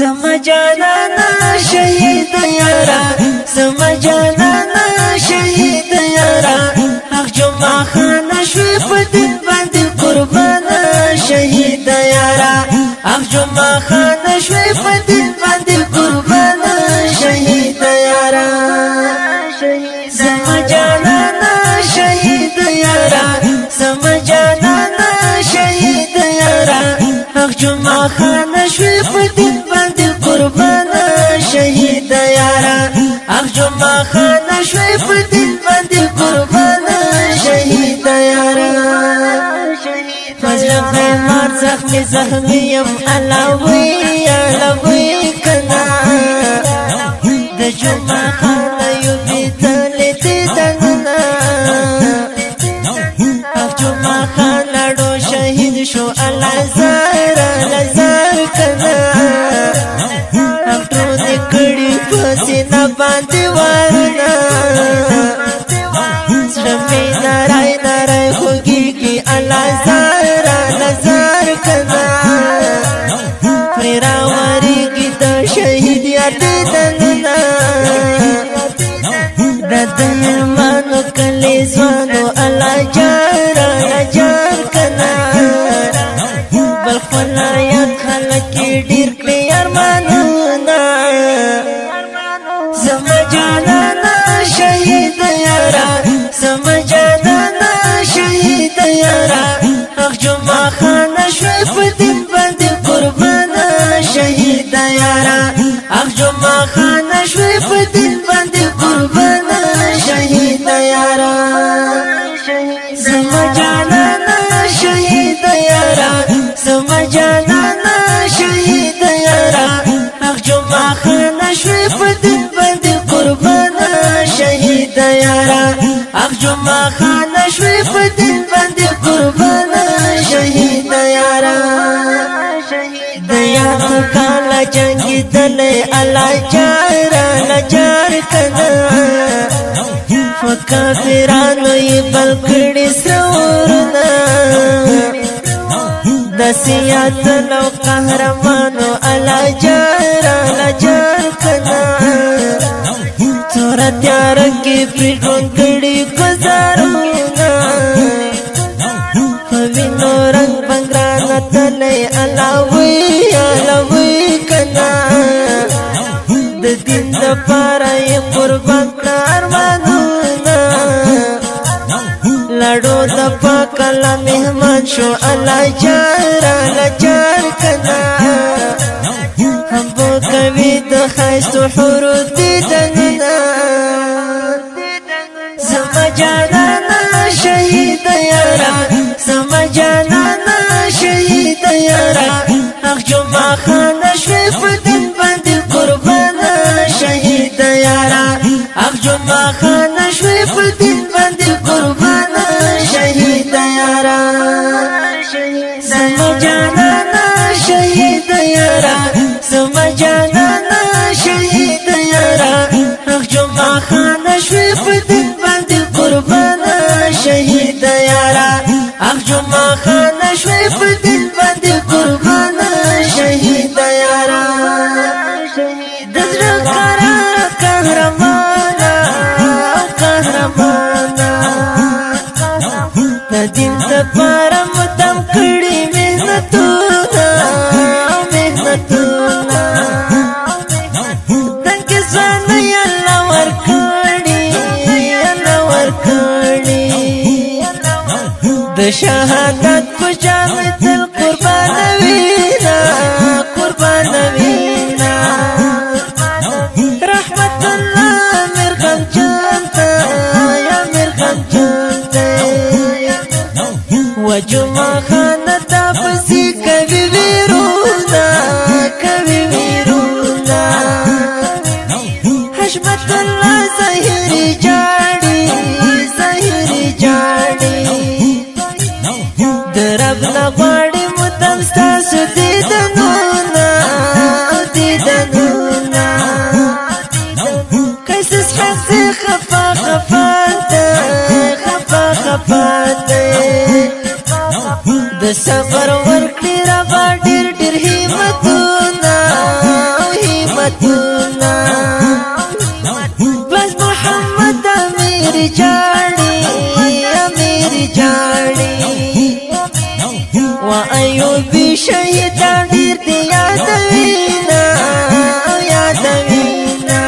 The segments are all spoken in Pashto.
زما جانانا شهید یارا زما جانانا شهید یارا حق جمعه خانه شوی په دین باندې قربانا شهید یارا حق جمعه خانه شوی په دین باندې قربانا شهید یارا زما جانانا شهید یارا زما جانانا شهید یارا حق جمعه خانه شوی په دین باندې قربانا شهید یارا حق جمعه خانه شوی په دین باندې قربانا شهید یارا مزرق مار زخمی زخمیم علاوی کنا د جمعه خانه یو بیدلی دیدننا حق جمعه خانه ډو شهید شو الازار کنا حق ټولې کړي په سینه باندې وارنا زړه مې نری خوږېږي الازار کنا پرې راورېږي د شهید یاد دیدننا د دلمانو کلي ځوانو الجار کنا بل خلایق خلک ډېر کړي ارمانونه زما جانانا شهید یارا زما جانانا شهید یارا حق جمعه خانه شوی په دین باندې قربانا شهید یارا حق جمعه خانه شوی په دین باندې قربانا شهید یارا زما جانانا شهید یارا زما جانانا شهید یارا حق جمعه خانه شوی په دین باندې قربانا شهید یارا حق جمعه خانه شوی په دین باندې قربانا شهید یارا د یاد کاله جنگی دلې الجار کنا فکافرانو یې بل کړي سرورنا د سیاتلو قهرمانو الجار کنا تور تیار کې پریټون کړي گزارونه وینو رنگ بنگرانا تلې علاوی کنا د دین لپاره یې قربان کړه ارمانونه لړو د پاک الله مهمان شو الجار کنا هم بو کوي د ښایستو حورو دیدنونه زما جانانا شهید یارا زما جانانا شهید یارا حق جمعه خانه شوی په دین باندې قربانا شهید یارا حق جمعه خانه شوی په دین باندې قربانا شهید یارا زما جانانا شهید یارا زما جانانا شهید یارا حق جمعه خانه شوی په دین باندې قربانا شهید یارا حق جمعه خانه شوی په دین باندې قربانا شهید یارا د زړه قرار قهرمانا د دین لپاره مدام کړي محنتونه دنګ ځان یې الله ورکړي د شهادت په جام تل قربانوينا رحمت الله مرغم جانتا یا مرغم جانتا وجمعه خانه تاپسی کوي ویرونا حشمت الله ظاهری جاړي درب نه غواړي مدام ستاسو دیدنونه نعمتنا بس محمد امیر جاړي امیر جاړي و ایوبی شهیدان ډیر دی یادوینا یادوینا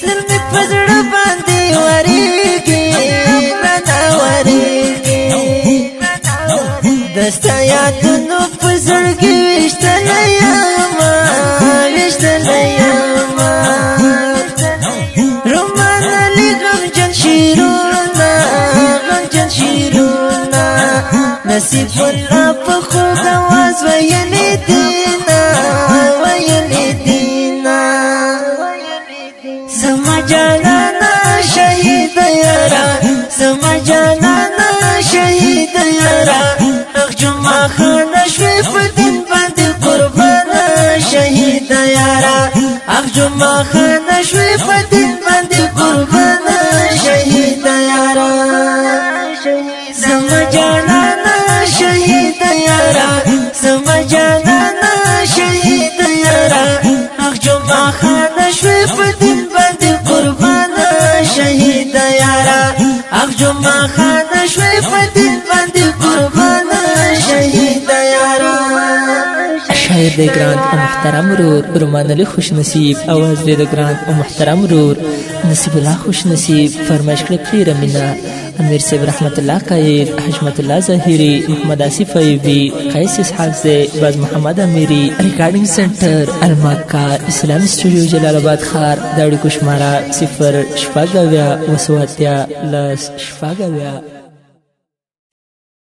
زلمی پزړه باندې وریږي راته وریږي دستا یادونو په زړګي ویشتلی یما ویشتلی یما رومان علی غمجن شیرونه غمجن شیرونه نصیب الله په خوږ اواز ویلی دینا ویلی دینا زما جانانا شهید یارا زما جانانا شهید یارا اخ جمعه خانه شوی په دین باندې قربانه شهید یارا اخ جمعه خانه شوی په دین باندې قربانه شهید یارا زما جانانا شهید یارا زما جانانا شهید یارا اخ جمعه خانه شوی په دین باندې قربانه شهید یارا اخ جمعه خانه شوی په دین باندې قربانه شهید یارا شاعر د ګران او محترم ورور رومان علي خوش نصیب اواز د ګران او محترم ورور نصیب الله خوش نصیب فرمایش کړی پیر مینا امیر صاحب رحمت الله قائل حشمت الله ظاهری محمد آصف ایوبی قیس اسحاق سے باز محمد امیری ریکارڈنگ سنٹر المکہ اسلامی اسٹوڈیو جلال آباد خار داوڑی کوشمارا 0 شپږ اویا وسواتیا لس شپږ اویا